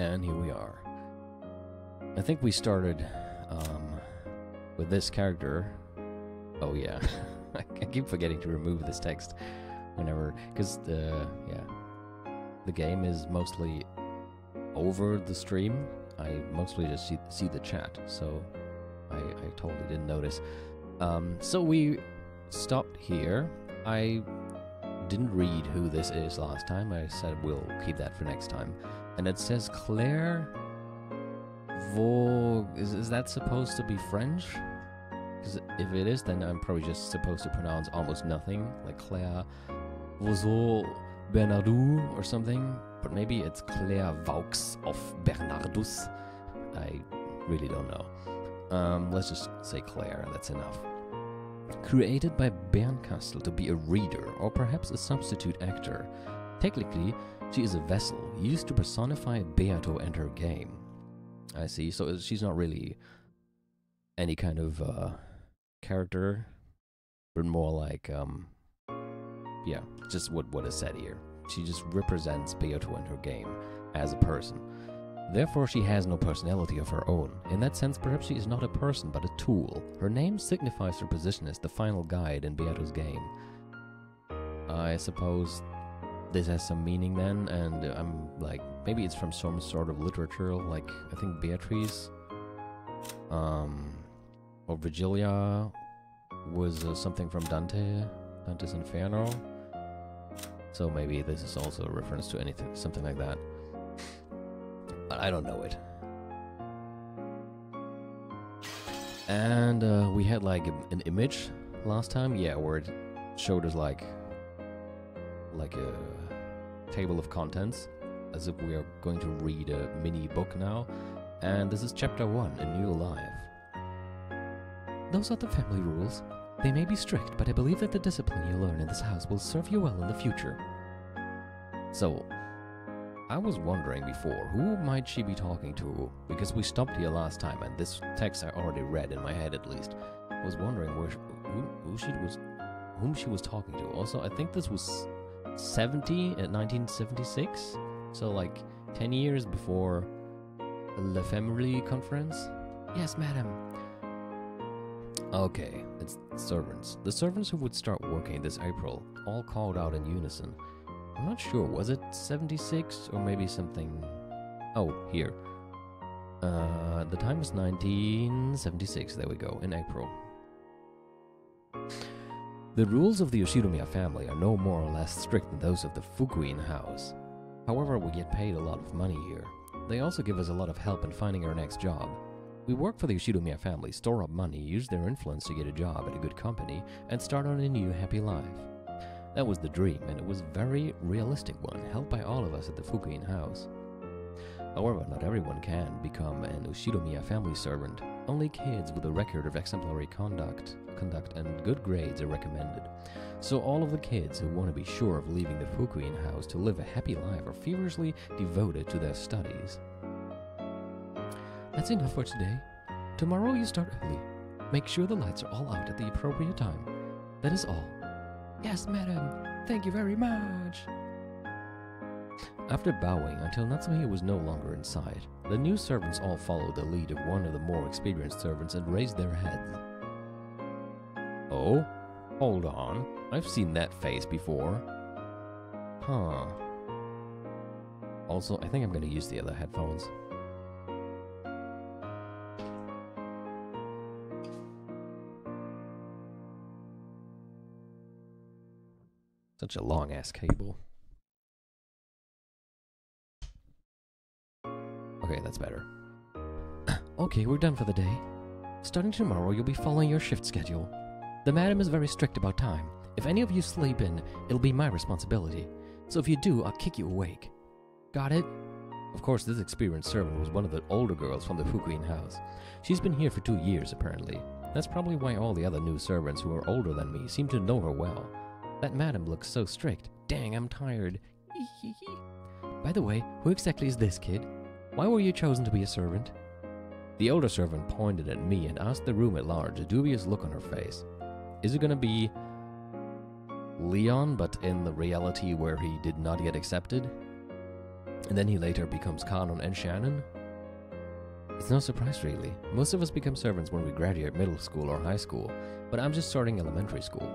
And here we are. I think we started with this character. Oh yeah, I keep forgetting to remove this text whenever, because the game is mostly over the stream. I mostly just see the chat, so I totally didn't notice. So we stopped here. I didn't read who this is last time. I said we'll keep that for next time. And it says Claire Vaux. Is that supposed to be French? Because if it is, then I'm probably just supposed to pronounce almost nothing, like Claire Vaux Bernardou or something. But maybe it's Claire Vaux of Bernardus. I really don't know. Let's just say Claire, that's enough. Created by Bernkastel to be a reader, or perhaps a substitute actor. Technically, she is a vessel used to personify Beato and her game. I see, so she's not really any kind of character, but more like, yeah, just what is said here. She just represents Beato and her game as a person. Therefore, she has no personality of her own. In that sense, perhaps she is not a person, but a tool. Her name signifies her position as the final guide in Beato's game. I suppose this has some meaning then, and I'm like, maybe it's from some sort of literature, like, I think Beatrice, or Virgilia was something from Dante's Inferno. So maybe this is also a reference to anything, something like that. I don't know it. And we had like an image last time, yeah, where it showed us like a table of contents, as if we are going to read a mini book now. And this is chapter 1, A New Life. Those are the family rules. They may be strict, but I believe that the discipline you learn in this house will serve you well in the future. So, I was wondering before, who might she be talking to? Because we stopped here last time, and this text I already read in my head at least. I was wondering whom she was talking to. Also, I think this was 1976, so like 10 years before La Family Conference. Yes, madam. Okay, it's servants. The servants who would start working this April all called out in unison. I'm not sure, was it 76 or maybe something... Oh, here. The time was 1976, there we go, in April. The rules of the Yoshinomiya family are no more or less strict than those of the Fukuin house. However, we get paid a lot of money here. They also give us a lot of help in finding our next job. We work for the Yoshinomiya family, store up money, use their influence to get a job at a good company, and start on a new happy life. That was the dream, and it was a very realistic one, held by all of us at the Fukuin house. However, not everyone can become an Yoshinomiya family servant. Only kids with a record of exemplary conduct and good grades are recommended. So all of the kids who want to be sure of leaving the Fukuin house to live a happy life are feverishly devoted to their studies. That's enough for today. Tomorrow you start early. Make sure the lights are all out at the appropriate time. That is all. Yes, madam. Thank you very much. After bowing until Natsuhi was no longer in sight, the new servants all followed the lead of one of the more experienced servants and raised their heads. Oh? Hold on. I've seen that face before. Huh. Also, I think I'm going to use the other headphones. Such a long-ass cable. Okay, that's better. Okay, we're done for the day. Starting tomorrow, you'll be following your shift schedule. The madam is very strict about time. If any of you sleep in, it'll be my responsibility. So if you do, I'll kick you awake. Got it? Of course, this experienced servant was one of the older girls from the Fukuin house. She's been here for 2 years, apparently. That's probably why all the other new servants who are older than me seem to know her well. That madam looks so strict. Dang, I'm tired. By the way, who exactly is this kid? Why were you chosen to be a servant? The older servant pointed at me and asked the room at large, a dubious look on her face. Is it gonna be Leon, but in the reality where he did not get accepted? and then he later becomes Kanon and Shannon. It's no surprise really. Most of us become servants when we graduate middle school or high school, but I'm just starting elementary school.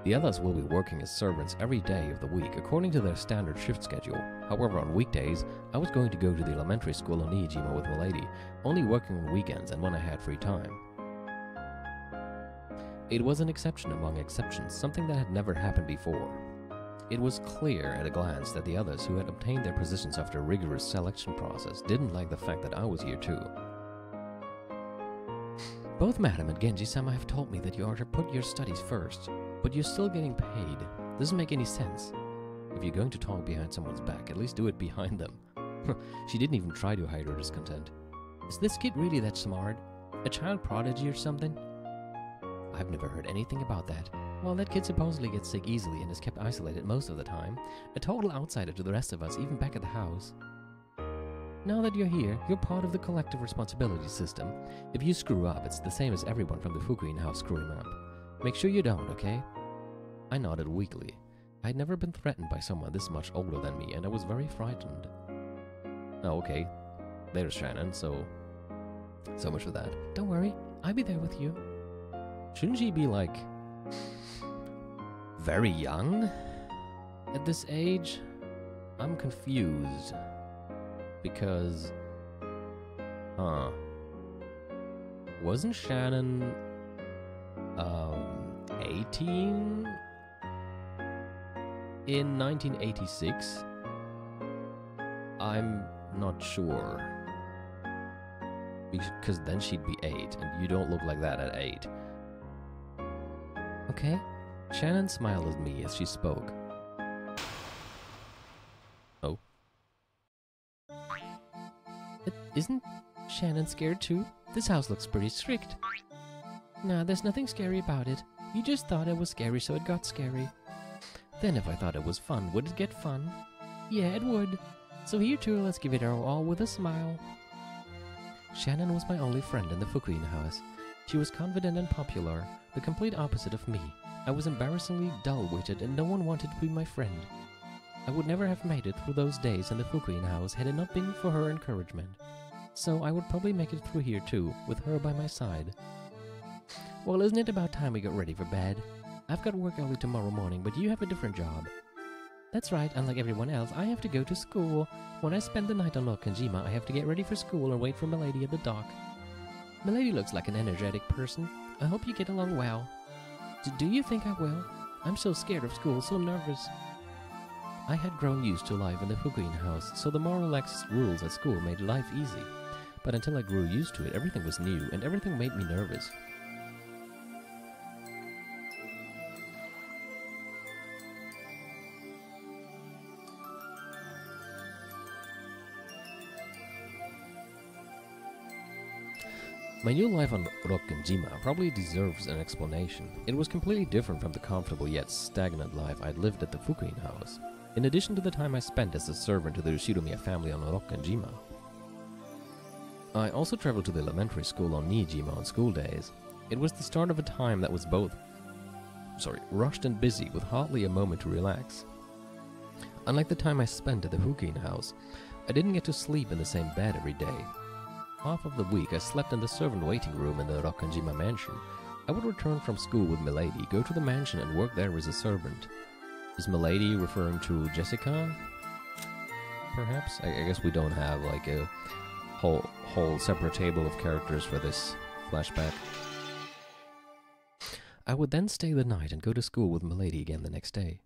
The others will be working as servants every day of the week according to their standard shift schedule. However, on weekdays, I was going to go to the elementary school on Niijima with Milady, only working on weekends and when I had free time. It was an exception among exceptions, something that had never happened before. It was clear at a glance that the others who had obtained their positions after a rigorous selection process didn't like the fact that I was here too. Both Madam and Genji-sama have told me that you are to put your studies first, but you're still getting paid. Doesn't make any sense. If you're going to talk behind someone's back, at least do it behind them. She didn't even try to hide her discontent. Is this kid really that smart? A child prodigy or something? I've never heard anything about that. Well, that kid supposedly gets sick easily and is kept isolated most of the time. A total outsider to the rest of us, even back at the house. Now that you're here, you're part of the collective responsibility system. If you screw up, it's the same as everyone from the Fukuin house screwing up. Make sure you don't, okay? I nodded weakly. I'd never been threatened by someone this much older than me, and I was very frightened. Oh, okay. There's Shannon, so much for that. Don't worry, I'll be there with you. Shouldn't she be, like, very young at this age? I'm confused. Because, wasn't Shannon, 18 in 1986? I'm not sure. Because then she'd be 8, and you don't look like that at 8. Okay? Shannon smiled at me as she spoke. Oh. Isn't Shannon scared too? This house looks pretty strict. Nah, there's nothing scary about it. You just thought it was scary, so it got scary. Then if I thought it was fun, would it get fun? Yeah, it would. So here too, let's give it our all with a smile. Shannon was my only friend in the Fukuin house. She was confident and popular, the complete opposite of me. I was embarrassingly dull-witted and no one wanted to be my friend. I would never have made it through those days in the Fukuin house had it not been for her encouragement. So I would probably make it through here too, with her by my side. Well, isn't it about time we got ready for bed? I've got work early tomorrow morning, but you have a different job. That's right, unlike everyone else, I have to go to school. When I spend the night on Okanjima, I have to get ready for school and wait for Milady at the dock. Milady looks like an energetic person. I hope you get along well. Do you think I will? I'm so scared of school, so nervous. I had grown used to life in the Fukuin house, so the more relaxed rules at school made life easy. But until I grew used to it, everything was new, and everything made me nervous. My new life on Rokkenjima probably deserves an explanation. It was completely different from the comfortable yet stagnant life I'd lived at the Fukuin house. In addition to the time I spent as a servant to the Yoshiromiya family on Rokkenjima, I also traveled to the elementary school on Niijima on school days. It was the start of a time that was both rushed and busy with hardly a moment to relax. Unlike the time I spent at the Fukuin house, I didn't get to sleep in the same bed every day. Half of the week I slept in the servant waiting room in the Rokkenjima mansion. I would return from school with Milady, go to the mansion and work there as a servant. Is Milady referring to Jessica? Perhaps? I guess we don't have like a whole separate table of characters for this flashback. I would then stay the night and go to school with Milady again the next day.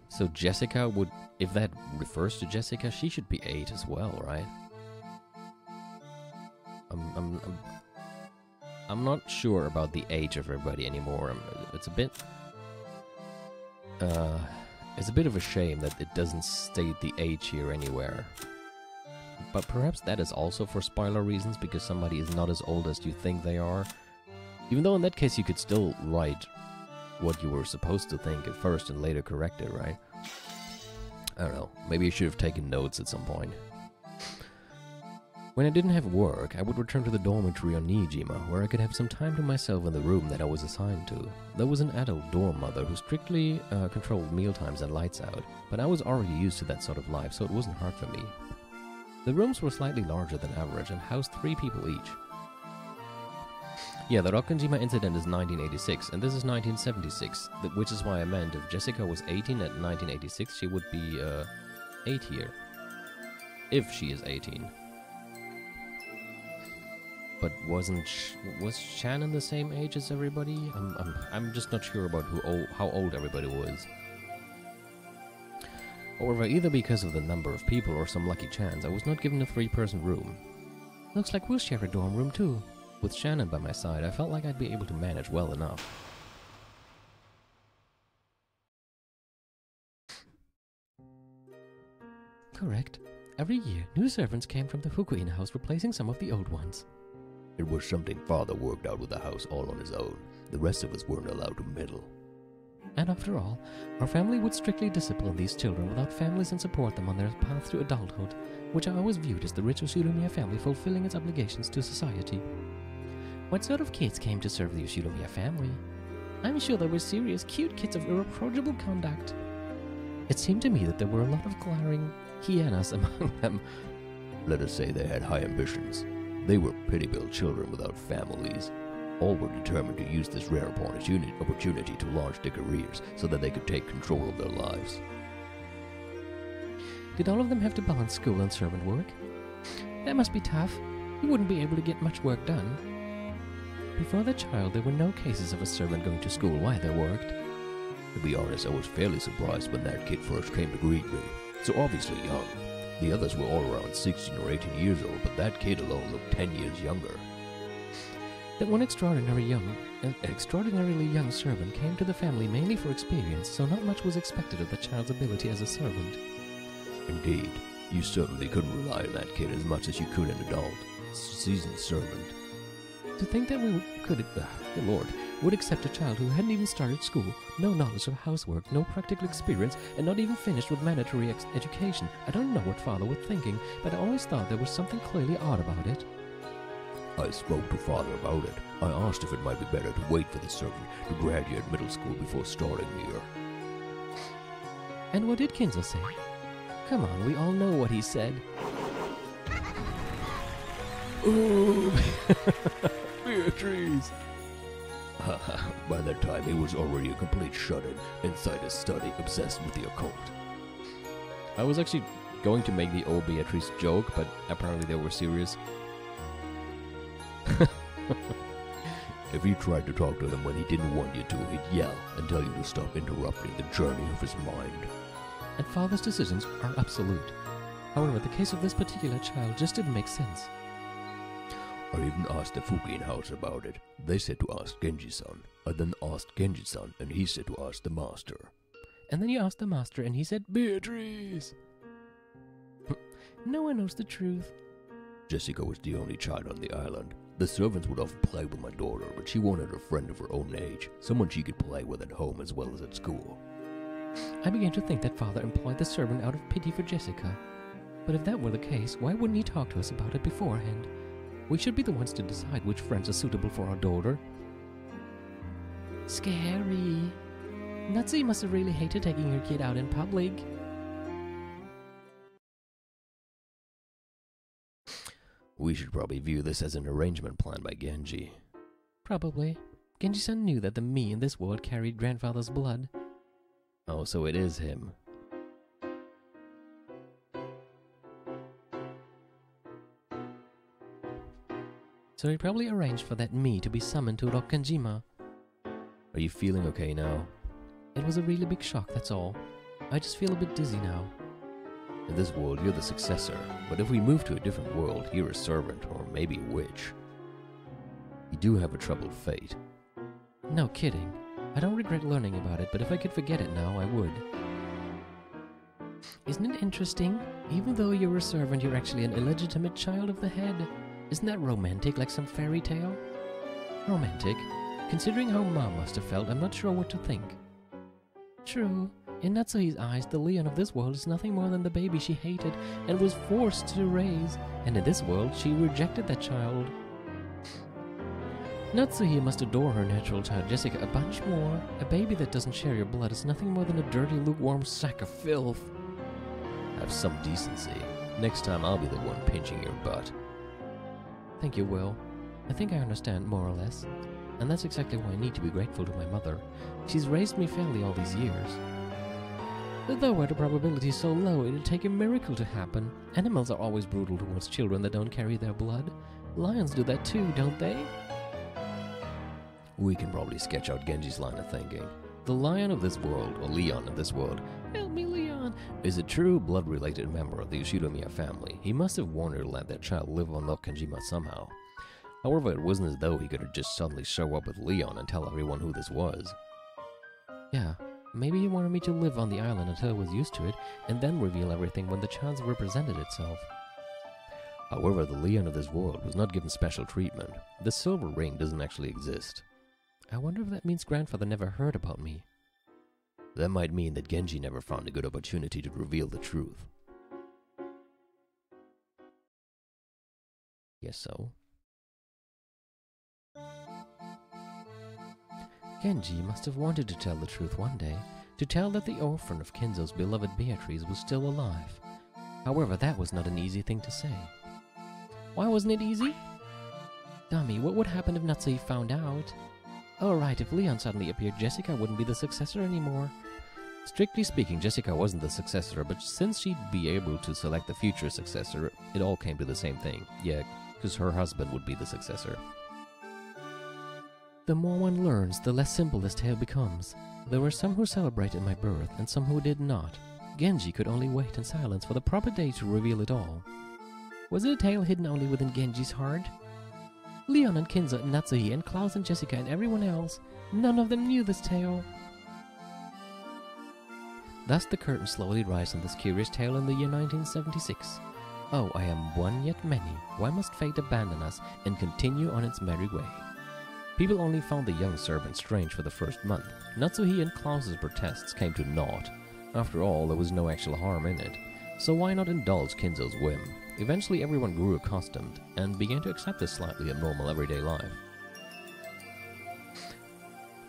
So Jessica would, if that refers to Jessica, she should be 8 as well, right? I'm not sure about the age of everybody anymore. It's a bit of a shame that it doesn't state the age here anywhere. But perhaps that is also for spoiler reasons, because somebody is not as old as you think they are. Even though in that case you could still write what you were supposed to think at first and later correct it, right? I don't know. Maybe you should have taken notes at some point. When I didn't have work, I would return to the dormitory on Niijima, where I could have some time to myself in the room that I was assigned to. There was an adult dorm mother who strictly controlled mealtimes and lights out, but I was already used to that sort of life, so it wasn't hard for me. The rooms were slightly larger than average and housed 3 people each. Yeah, the Rokkanjima incident is 1986, and this is 1976, which is why I meant if Jessica was 18 at 1986, she would be 8 here. If she is 18. But was Shannon the same age as everybody? I'm just not sure about how old everybody was. However, either because of the number of people or some lucky chance, I was not given a 3-person room. Looks like we'll share a dorm room too. With Shannon by my side, I felt like I'd be able to manage well enough. Correct. Every year, new servants came from the Fukuin house, replacing some of the old ones. It was something Father worked out with the house all on his own. The rest of us weren't allowed to meddle. And after all, our family would strictly discipline these children without families and support them on their path to adulthood, which I always viewed as the rich Ushinomiya family fulfilling its obligations to society. What sort of kids came to serve the Ushinomiya family? I'm sure there were serious, cute kids of irreproachable conduct. It seemed to me that there were a lot of glaring hyenas among them. Let us say they had high ambitions. They were pitiable children without families. All were determined to use this rare opportunity to launch their careers so that they could take control of their lives. Did all of them have to balance school and servant work? That must be tough. You wouldn't be able to get much work done. Before the child, there were no cases of a servant going to school while they worked. To be honest, I was fairly surprised when that kid first came to greet me. So obviously young. The others were all around 16 or 18 years old, but that kid alone looked 10 years younger. That one extraordinarily young servant came to the family mainly for experience, so not much was expected of the child's ability as a servant. Indeed, you certainly couldn't rely on that kid as much as you could an adult, seasoned servant. To think that we could, good lord, would accept a child who hadn't even started school, no knowledge of housework, no practical experience, and not even finished with mandatory education. I don't know what Father was thinking, but I always thought there was something clearly odd about it. I spoke to Father about it. I asked if it might be better to wait for the servant to graduate middle school before starting here. And what did Kinzo say? Come on, we all know what he said. Ooh! Beatrice! By that time, he was already a complete shut-in inside his study, obsessed with the occult. I was actually going to make the old Beatrice joke, but apparently they were serious. If you tried to talk to him when he didn't want you to, he'd yell and tell you to stop interrupting the journey of his mind. And Father's decisions are absolute. However, the case of this particular child just didn't make sense. I even asked the Fukuin house about it. They said to ask Genji-san. I then asked Genji-san, and he said to ask the master. And then you asked the master, and he said, Beatrice! No one knows the truth. Jessica was the only child on the island. The servants would often play with my daughter, but she wanted a friend of her own age, someone she could play with at home as well as at school. I began to think that Father employed the servant out of pity for Jessica. But if that were the case, why wouldn't he talk to us about it beforehand? We should be the ones to decide which friends are suitable for our daughter. Scary. Natsuki must have really hated taking her kid out in public. We should probably view this as an arrangement planned by Genji. Probably. Genji-san knew that the me in this world carried grandfather's blood. Oh, so it is him. So he probably arranged for that me to be summoned to Rokkanjima. Are you feeling okay now? It was a really big shock, that's all. I just feel a bit dizzy now. In this world, you're the successor, but if we move to a different world, you're a servant, or maybe a witch. You do have a troubled fate. No kidding. I don't regret learning about it, but if I could forget it now, I would. Isn't it interesting? Even though you're a servant, you're actually an illegitimate child of the head. Isn't that romantic, like some fairy tale? Romantic? Considering how Mom must have felt, I'm not sure what to think. True. In Natsuhi's eyes, the Leon of this world is nothing more than the baby she hated and was forced to raise, and in this world, she rejected that child. Natsuhi must adore her natural child Jessica a bunch more. A baby that doesn't share your blood is nothing more than a dirty, lukewarm sack of filth. Have some decency. Next time I'll be the one pinching your butt. Thank you, Will. I think I understand, more or less. And that's exactly why I need to be grateful to my mother. She's raised me fairly all these years. Though where the probability is so low, it'd take a miracle to happen. Animals are always brutal towards children that don't carry their blood. Lions do that too, don't they? We can probably sketch out Genji's line of thinking. The lion of this world, Or Leon of this world, help me, Leon, is a true blood-related member of the Ushidomiya family. He must have warned her to let that child live on Love Kanjima somehow. However, it wasn't as though he could have just suddenly show up with Leon and tell everyone who this was. Yeah, maybe he wanted me to live on the island until I was used to it, and then reveal everything when the chance represented itself. However, the Leon of this world was not given special treatment. The silver ring doesn't actually exist. I wonder if that means grandfather never heard about me. That might mean that Genji never found a good opportunity to reveal the truth. Guess so. Genji must have wanted to tell the truth one day, to tell that the orphan of Kinzo's beloved Beatrice was still alive. However, that was not an easy thing to say. Why wasn't it easy? Dummy, what would happen if Natsuhi found out? Oh right, if Leon suddenly appeared, Jessica wouldn't be the successor anymore. Strictly speaking, Jessica wasn't the successor, but since she'd be able to select the future successor, it all came to the same thing. Yeah, because her husband would be the successor. The more one learns, the less simple this tale becomes. There were some who celebrated my birth, and some who did not. Genji could only wait in silence for the proper day to reveal it all. Was it a tale hidden only within Genji's heart? Leon and Kinzo and Natsuhi and Klaus and Jessica and everyone else, none of them knew this tale. Thus the curtain slowly rises on this curious tale in the year 1976. Oh, I am one yet many. Why must fate abandon us and continue on its merry way? People only found the young servant strange for the first month. Natsuhi and Klaus's protests came to naught. After all, there was no actual harm in it. So why not indulge Kinzo's whim? Eventually everyone grew accustomed and began to accept this slightly abnormal everyday life.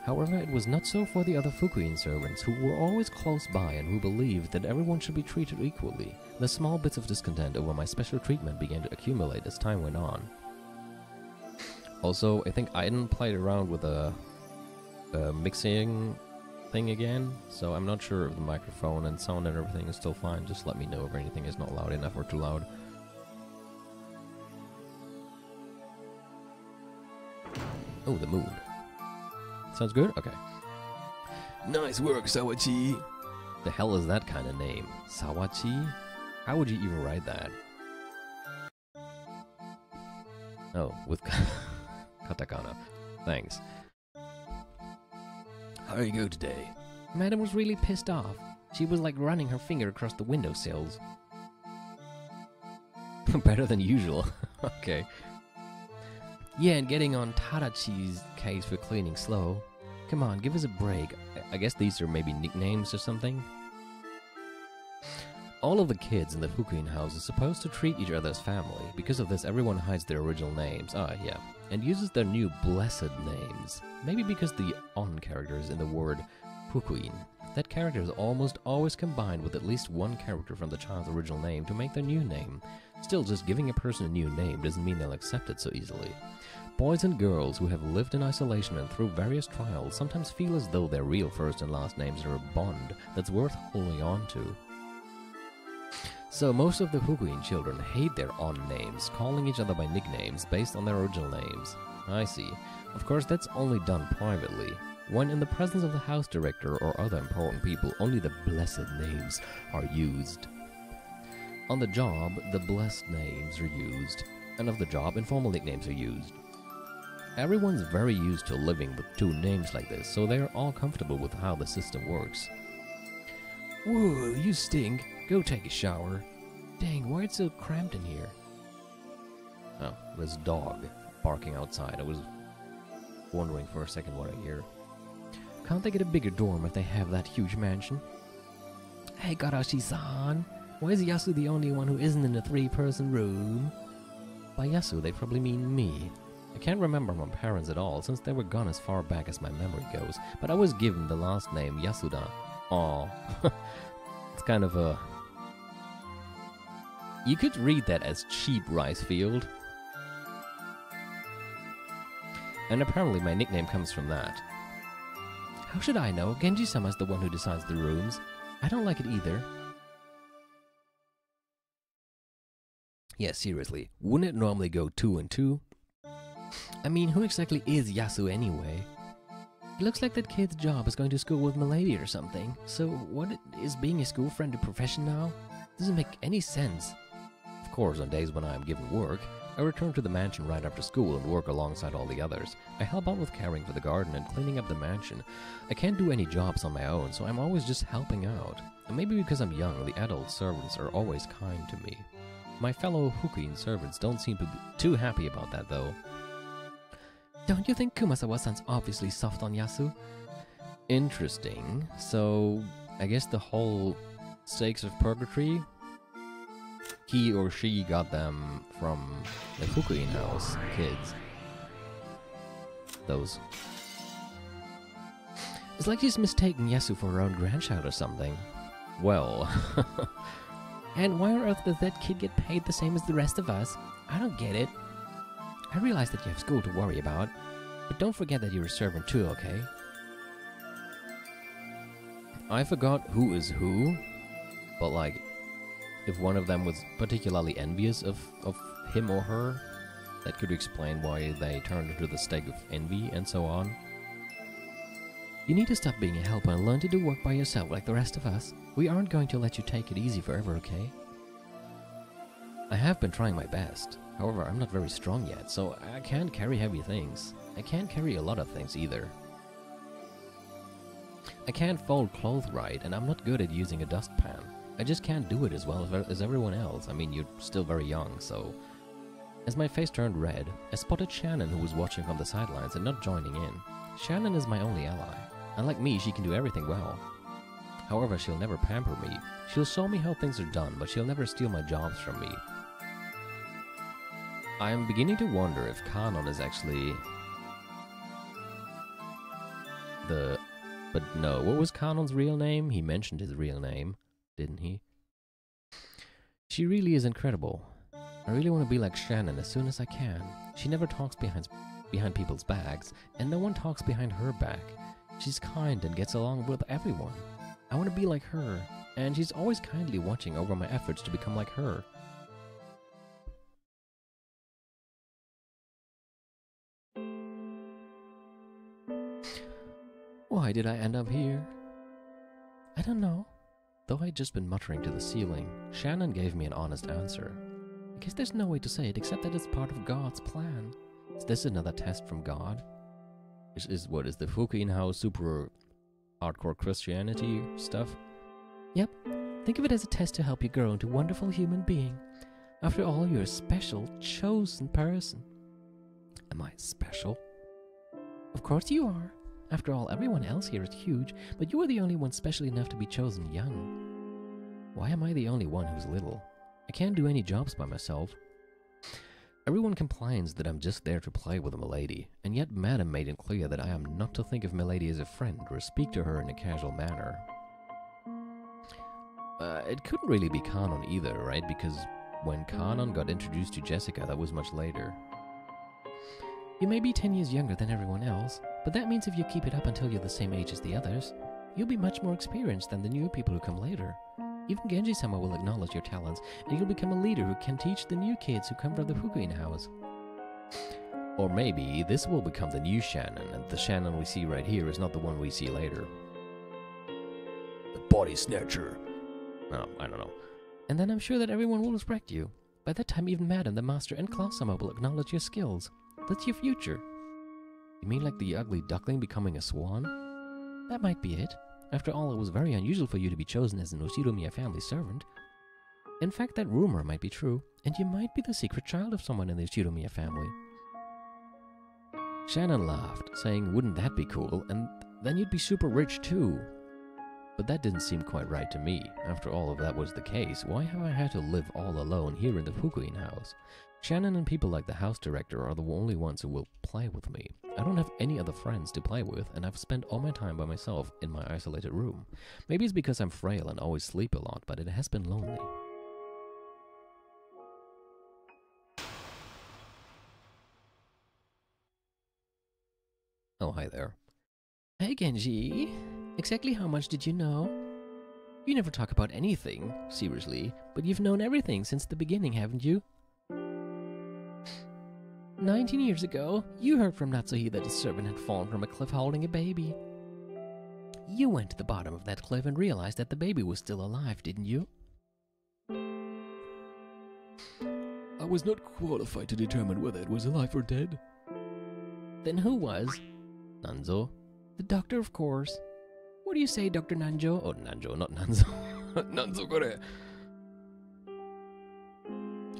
However, it was not so for the other Fukuin servants, who were always close by and who believed that everyone should be treated equally. The small bits of discontent over my special treatment began to accumulate as time went on. Also, I think Aiden played around with a mixing thing again, so I'm not sure if the microphone and sound and everything is still fine. Just let me know if anything is not loud enough or too loud. Oh, the moon. Sounds good? Okay. Nice work, Sawachi! The hell is that kind of name? Sawachi? How would you even write that? Oh, with katakana. Thanks. How do you go today? Madam was really pissed off. She was like running her finger across the windowsills. Better than usual. Okay. Yeah, and getting on Tadachi's case for cleaning slow. Come on, give us a break. I guess these are maybe nicknames or something? All of the kids in the Fukuin house are supposed to treat each other as family. Because of this, everyone hides their original names. Ah, yeah. And uses their new blessed names. Maybe because the on character is in the word Fukuin. That character is almost always combined with at least one character from the child's original name to make their new name. Still, just giving a person a new name doesn't mean they'll accept it so easily. Boys and girls who have lived in isolation and through various trials sometimes feel as though their real first and last names are a bond that's worth holding on to. So most of the Fukuin children hate their on names, calling each other by nicknames based on their original names. I see. Of course, that's only done privately. When in the presence of the house director or other important people, only the blessed names are used. On the job, the blessed names are used, and of the job, informal nicknames are used. Everyone's very used to living with two names like this, so they're all comfortable with how the system works. Whoa, you stink. Go take a shower. Dang, why it's so cramped in here? Oh, there's a dog barking outside. I was wondering for a second what I hear. Can't they get a bigger dorm if they have that huge mansion? Hey, Garashi-san, why is Yasu the only one who isn't in a 3-person room? By Yasu, they probably mean me. I can't remember my parents at all, since they were gone as far back as my memory goes, but I was given the last name Yasuda. Aw. It's kind of a... You could read that as cheap rice field. And apparently my nickname comes from that. How should I know? Genji-sama's the one who decides the rooms. I don't like it either. Yeah, seriously, wouldn't it normally go 2 and 2? I mean, who exactly is Yasu anyway? It looks like that kid's job is going to school with Milady or something. So what is being a school friend a profession now? Doesn't make any sense. Of course, on days when I am given work, I return to the mansion right after school and work alongside all the others. I help out with caring for the garden and cleaning up the mansion. I can't do any jobs on my own, so I'm always just helping out. And maybe because I'm young, the adult servants are always kind to me. My fellow Hukuin servants don't seem to be too happy about that, though. Don't you think Kumasawa-san's obviously soft on Yasu? Interesting. So, I guess the whole stakes of purgatory, he or she got them from the Fukuin house kids. Those. It's like she's mistaken Yasu for her own grandchild or something. Well. And why on earth does that kid get paid the same as the rest of us? I don't get it. I realize that you have school to worry about, but don't forget that you're a servant too, okay? I forgot who is who, but like, if one of them was particularly envious of him or her, that could explain why they turned into the stake of envy and so on. You need to stop being a helper and learn to do work by yourself like the rest of us. We aren't going to let you take it easy forever, okay? I have been trying my best. However, I'm not very strong yet, so I can't carry heavy things. I can't carry a lot of things either. I can't fold clothes right, and I'm not good at using a dustpan. I just can't do it as well as everyone else. I mean, you're still very young, so... As my face turned red, I spotted Shannon, who was watching from the sidelines and not joining in. Shannon is my only ally. Unlike me, she can do everything well. However, she'll never pamper me. She'll show me how things are done, but she'll never steal my jobs from me. I am beginning to wonder if Kanon is actually... But no, what was Kanon's real name? He mentioned his real name, didn't he? She really is incredible. I really want to be like Shannon as soon as I can. She never talks behind people's backs, and no one talks behind her back. She's kind and gets along with everyone. I want to be like her, and she's always kindly watching over my efforts to become like her. Why did I end up here? I don't know. Though I'd just been muttering to the ceiling, Shannon gave me an honest answer. I guess there's no way to say it except that it's part of God's plan. Is this another test from God? Is the Fukuin house super hardcore Christianity stuff? Yep. Think of it as a test to help you grow into a wonderful human being. After all, you're a special, chosen person. Am I special? Of course you are. After all, everyone else here is huge, but you are the only one special enough to be chosen young. Why am I the only one who's little? I can't do any jobs by myself. Everyone complains that I'm just there to play with Milady, and yet Madame made it clear that I am not to think of Milady as a friend or speak to her in a casual manner. It couldn't really be Kanon either, right? Because when Kanon got introduced to Jessica, that was much later. You may be 10 years younger than everyone else, but that means if you keep it up until you're the same age as the others, you'll be much more experienced than the new people who come later. Even Genji-sama will acknowledge your talents, and you'll become a leader who can teach the new kids who come from the Fukuin house. Or maybe this will become the new Shannon, and the Shannon we see right here is not the one we see later. The body snatcher. Oh, I don't know. And then I'm sure that everyone will respect you. By that time, even Madame, the Master, and Klaus-sama will acknowledge your skills. That's your future. You mean like the ugly duckling becoming a swan? That might be it. After all, it was very unusual for you to be chosen as an Ushiromiya family servant. In fact, that rumor might be true, and you might be the secret child of someone in the Ushiromiya family. Shannon laughed, saying, wouldn't that be cool, and then you'd be super rich too. But that didn't seem quite right to me. After all, if that was the case, why have I had to live all alone here in the Fukuin house? Shannon and people like the house director are the only ones who will play with me. I don't have any other friends to play with, and I've spent all my time by myself in my isolated room. Maybe it's because I'm frail and always sleep a lot, but it has been lonely. Oh, hi there. Hey, Genji. Exactly how much did you know? You never talk about anything, seriously, but you've known everything since the beginning, haven't you? 19 years ago, you heard from Natsuhi that a servant had fallen from a cliff holding a baby. You went to the bottom of that cliff and realized that the baby was still alive, didn't you? I was not qualified to determine whether it was alive or dead. Then who was? Nanzo. The doctor, of course. What do you say, Dr. Nanjo? Oh, Nanjo, not Nanzo. Nanzo kore.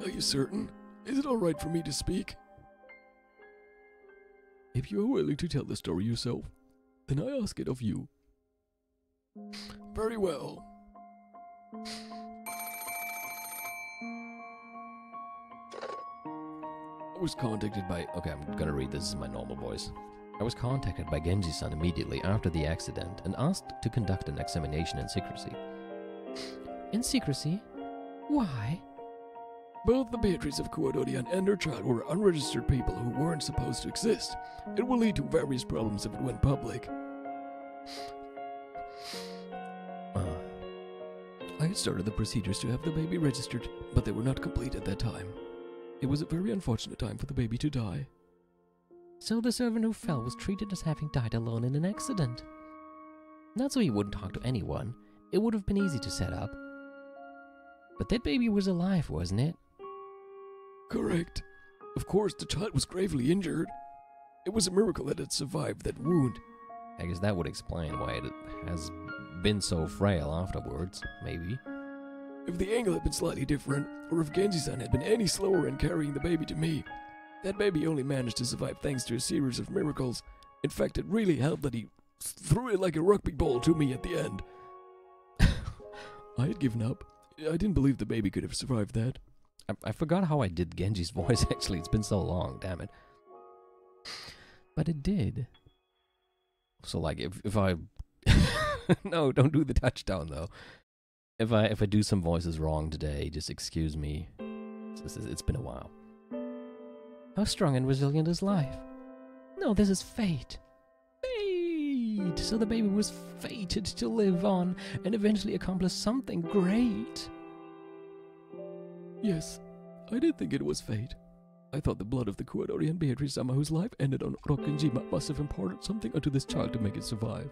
Are you certain? Is it alright for me to speak? If you are willing to tell the story yourself, then I ask it of you. Very well. I was contacted by... Okay, I'm gonna read this in my normal voice. I was contacted by Genji-san immediately after the accident and asked to conduct an examination in secrecy. In secrecy? Why? Both the Beatrice of Kuwadorian and her child were unregistered people who weren't supposed to exist. It will lead to various problems if it went public. I had started the procedures to have the baby registered, but they were not complete at that time. It was a very unfortunate time for the baby to die. So the servant who fell was treated as having died alone in an accident. Not so he wouldn't talk to anyone. It would have been easy to set up. But that baby was alive, wasn't it? Correct. Of course, the child was gravely injured. It was a miracle that it survived that wound. I guess that would explain why it has been so frail afterwards, maybe. If the angle had been slightly different, or if Genji-san had been any slower in carrying the baby to me, that baby only managed to survive thanks to a series of miracles. In fact, it really helped that he threw it like a rugby ball to me at the end. I had given up. I didn't believe the baby could have survived that. I forgot how I did Genji's voice, actually. It's been so long, damn it. But it did. So, like, if I... No, don't do the touchdown, though. If I do some voices wrong today, just excuse me. It's been a while. How strong and resilient is life? No, this is fate. Fate! So the baby was fated to live on and eventually accomplish something great. Yes, I did think it was fate. I thought the blood of the Kuwadorian Beatrice-sama whose life ended on Rokkenjima must have imparted something unto this child to make it survive.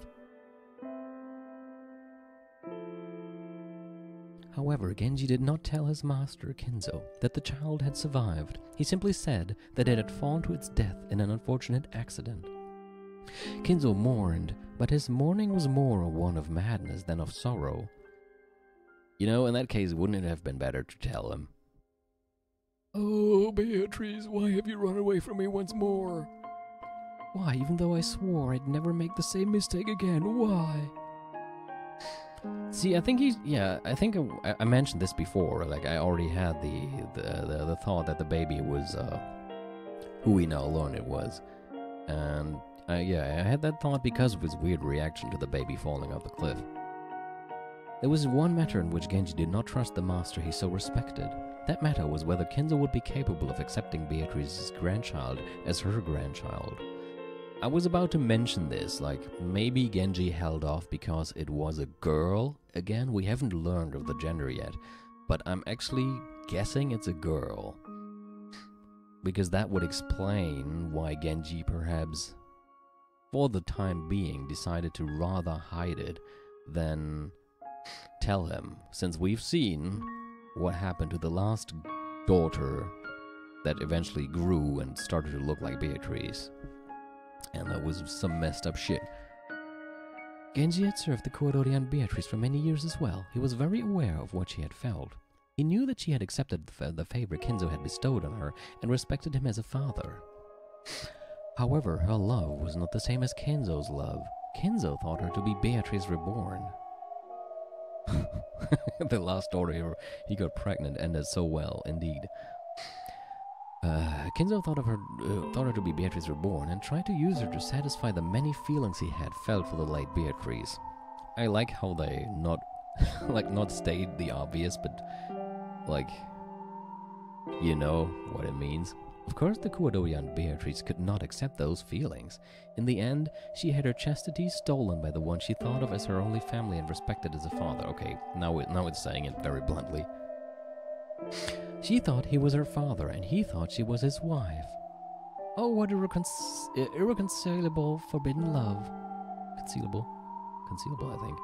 However, Genji did not tell his master, Kinzo, that the child had survived. He simply said that it had fallen to its death in an unfortunate accident. Kinzo mourned, but his mourning was more one of madness than of sorrow. You know, in that case, wouldn't it have been better to tell him? Oh, Beatrice, why have you run away from me once more? Why, even though I swore I'd never make the same mistake again, why? See, I think I mentioned this before. Like, I already had the thought that the baby was who we now learn it was, and I had that thought because of his weird reaction to the baby falling off the cliff. There was one matter in which Genji did not trust the master he so respected. That matter was whether Kinzo would be capable of accepting Beatrice's grandchild as her grandchild. I was about to mention this, like, maybe Genji held off because it was a girl. Again, we haven't learned of the gender yet, but I'm actually guessing it's a girl. Because that would explain why Genji perhaps, for the time being, decided to rather hide it than tell him, since we've seen what happened to the last daughter that eventually grew and started to look like Beatrice. And that was some messed up shit. Genji had served the Kuwadorian Beatrice for many years as well. He was very aware of what she had felt. He knew that she had accepted the favor Kinzo had bestowed on her and respected him as a father. However, her love was not the same as Kinzo's love. Kinzo thought her to be Beatrice reborn. The last daughter he got pregnant ended so well, indeed. Kinzo thought her to be Beatrice reborn and tried to use her to satisfy the many feelings he had felt for the late Beatrice. I like how they not state the obvious, but like, you know what it means. Of course, the Kuadoyan Beatrice could not accept those feelings. In the end, she had her chastity stolen by the one she thought of as her only family and respected as a father. Okay, now it's saying it very bluntly. She thought he was her father, and he thought she was his wife. Oh, what irreconcilable forbidden love. Concealable, I think.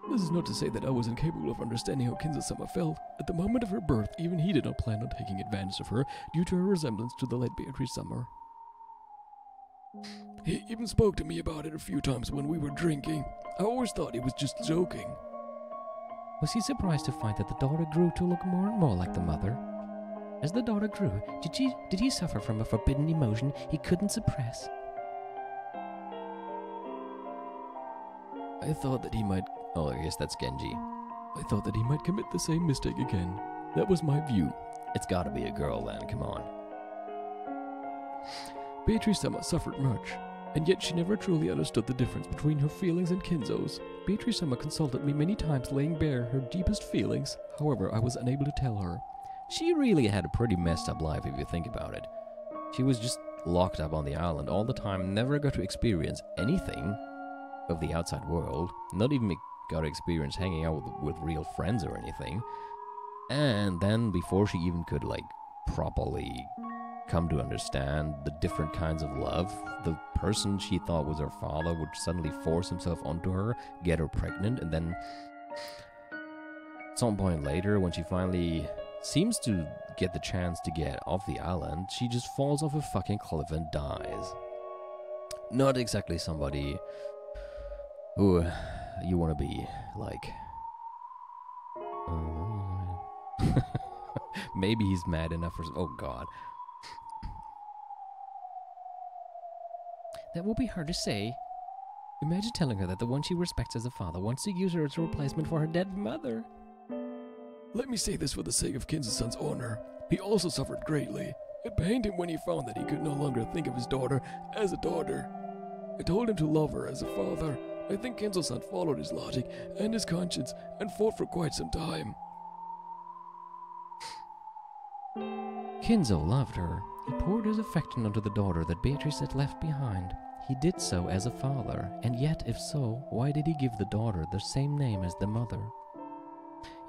This is not to say that I was incapable of understanding how Kinzo-sama felt. At the moment of her birth, even he did not plan on taking advantage of her due to her resemblance to the late Beatrice Summer. He even spoke to me about it a few times when we were drinking. I always thought he was just joking. Was he surprised to find that the daughter grew to look more and more like the mother? As the daughter grew, did he suffer from a forbidden emotion he couldn't suppress? I thought that he might... Oh, I guess that's Genji. I thought that he might commit the same mistake again. That was my view. It's gotta be a girl then, come on. Beatrice-sama suffered much, and yet she never truly understood the difference between her feelings and Kinzo's. Beatrice-sama consulted me many times, laying bare her deepest feelings. However, I was unable to tell her. She really had a pretty messed up life if you think about it. She was just locked up on the island all the time, never got to experience anything of the outside world, not even got to experience hanging out with real friends or anything. And then before she even could like properly come to understand the different kinds of love, the person she thought was her father would suddenly force himself onto her, get her pregnant, and then at some point later, when she finally seems to get the chance to get off the island, she just falls off a fucking cliff and dies. Not exactly somebody who you want to be like. Maybe he's mad enough for... Oh god. That will be hard to say. Imagine telling her that the one she respects as a father wants to use her as a replacement for her dead mother. Let me say this for the sake of Kinzo-san's honor. He also suffered greatly. It pained him when he found that he could no longer think of his daughter as a daughter. I told him to love her as a father. I think Kinzo-san followed his logic and his conscience and fought for quite some time. Kinzo loved her. He poured his affection onto the daughter that Beatrice had left behind. He did so as a father, and yet if so, why did he give the daughter the same name as the mother?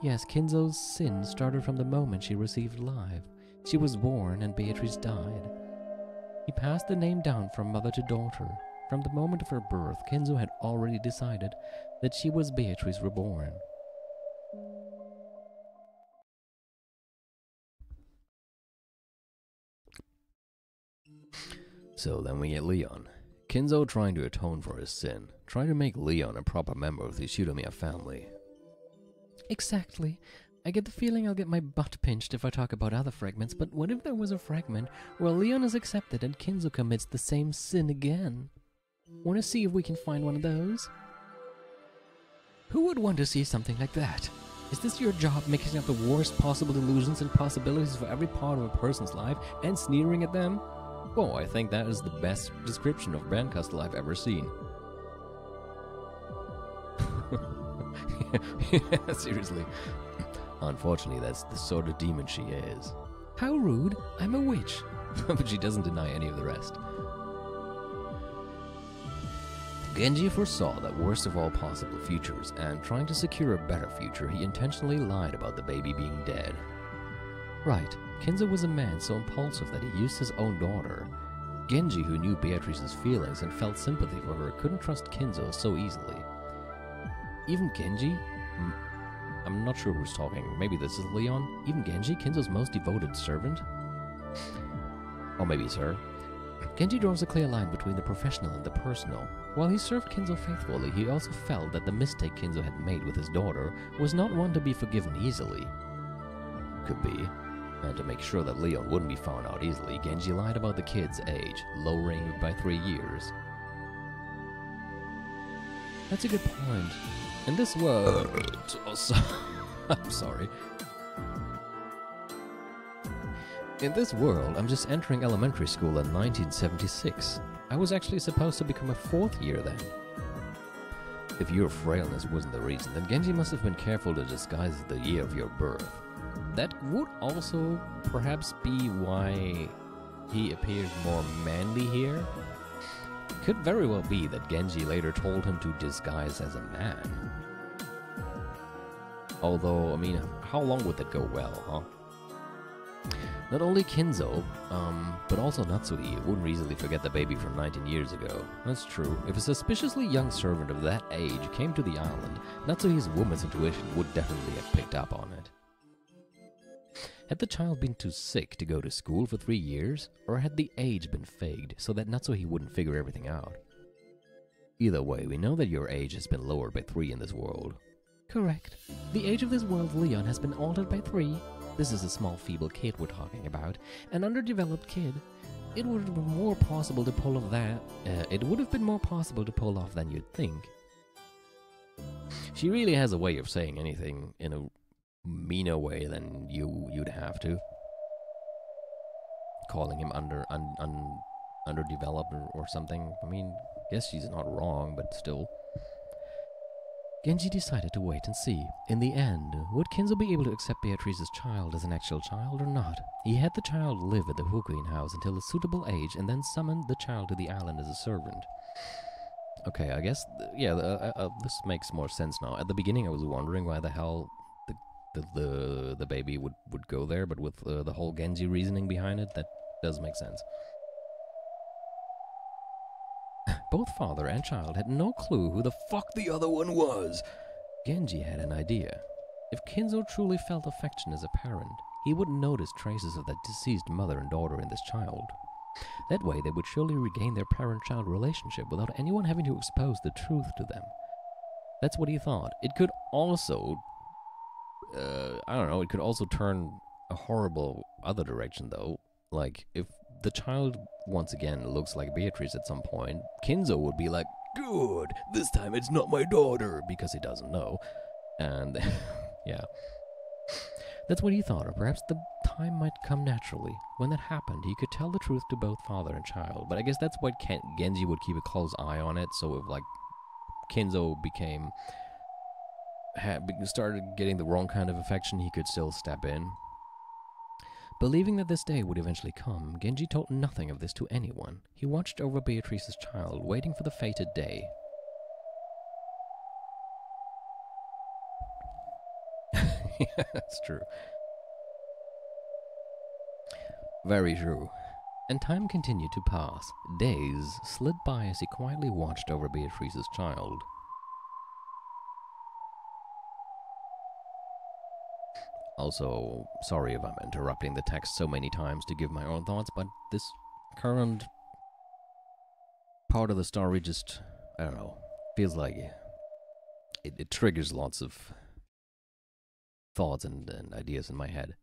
Yes, Kinzo's sin started from the moment she received life. She was born and Beatrice died. He passed the name down from mother to daughter. From the moment of her birth, Kinzo had already decided that she was Beatrice reborn. So then we get Leon. Kinzo trying to atone for his sin, trying to make Leon a proper member of the Shidomiya family. Exactly. I get the feeling I'll get my butt pinched if I talk about other fragments, but what if there was a fragment where Leon is accepted and Kinzo commits the same sin again? Want to see if we can find one of those? Who would want to see something like that? Is this your job, mixing up the worst possible delusions and possibilities for every part of a person's life and sneering at them? Whoa, I think that is the best description of Brandcastle I've ever seen. Yeah, seriously. Unfortunately, that's the sort of demon she is. How rude. I'm a witch. But she doesn't deny any of the rest. Genji foresaw the worst of all possible futures, and trying to secure a better future, he intentionally lied about the baby being dead. Right, Kinzo was a man so impulsive that he used his own daughter. Genji, who knew Beatrice's feelings and felt sympathy for her, couldn't trust Kinzo so easily. Even Genji? I'm not sure who's talking. Maybe this is Leon? Even Genji, Kinzo's most devoted servant? Or maybe it's her. Genji draws a clear line between the professional and the personal. While he served Kinzo faithfully, he also felt that the mistake Kinzo had made with his daughter was not one to be forgiven easily. Could be. And to make sure that Leon wouldn't be found out easily, Genji lied about the kid's age, lowering it by 3 years. That's a good point. In this world... I'm sorry. In this world, I'm just entering elementary school in 1976. I was actually supposed to become a 4th year then. If your frailness wasn't the reason, then Genji must have been careful to disguise the year of your birth. That would also perhaps be why he appears more manly here. Could very well be that Genji later told him to disguise as a man. Although, I mean, how long would that go well, huh? Not only Kinzo, but also Natsuhi wouldn't easily forget the baby from 19 years ago. That's true. If a suspiciously young servant of that age came to the island, Natsuhi's woman's intuition would definitely have picked up on it. Had the child been too sick to go to school for 3 years, or had the age been faked so that Natsuhi wouldn't figure everything out? Either way, we know that your age has been lowered by 3 in this world. Correct. The age of this world, Leon, has been altered by 3. This is a small, feeble kid we're talking about. An underdeveloped kid. It would have been more possible to pull off that. It would have been more possible to pull off than you'd think. She really has a way of saying anything in a meaner way than you'd have to. Calling him underdeveloped or something. I mean, guess she's not wrong, but still. Genji decided to wait and see. In the end, would Kinzo be able to accept Beatrice's child as an actual child or not? He had the child live at the Hukuin house until a suitable age and then summoned the child to the island as a servant. Okay, I guess, this makes more sense now. At the beginning I was wondering why the hell the baby would go there, but with the whole Genji reasoning behind it, that does make sense. Both father and child had no clue who the fuck the other one was. Genji had an idea. If Kinzo truly felt affection as a parent, he would notice traces of that deceased mother and daughter in this child. That way they would surely regain their parent-child relationship without anyone having to expose the truth to them. That's what he thought. It could also... I don't know, it could also turn a horrible other direction though. Like, if the child once again looks like Beatrice at some point, Kinzo would be like, good, this time it's not my daughter, because he doesn't know. And, yeah. That's what he thought, or perhaps the time might come naturally. When that happened, he could tell the truth to both father and child. But I guess that's what Genji would keep a close eye on it, so if, like, Kinzo started getting the wrong kind of affection, he could still step in. Believing that this day would eventually come, Genji told nothing of this to anyone. He watched over Beatrice's child, waiting for the fated day. Yeah, that's true. Very true. And time continued to pass. Days slid by as he quietly watched over Beatrice's child. Also, sorry if I'm interrupting the text so many times to give my own thoughts, but this current part of the story just, I don't know, feels like it triggers lots of thoughts and ideas in my head.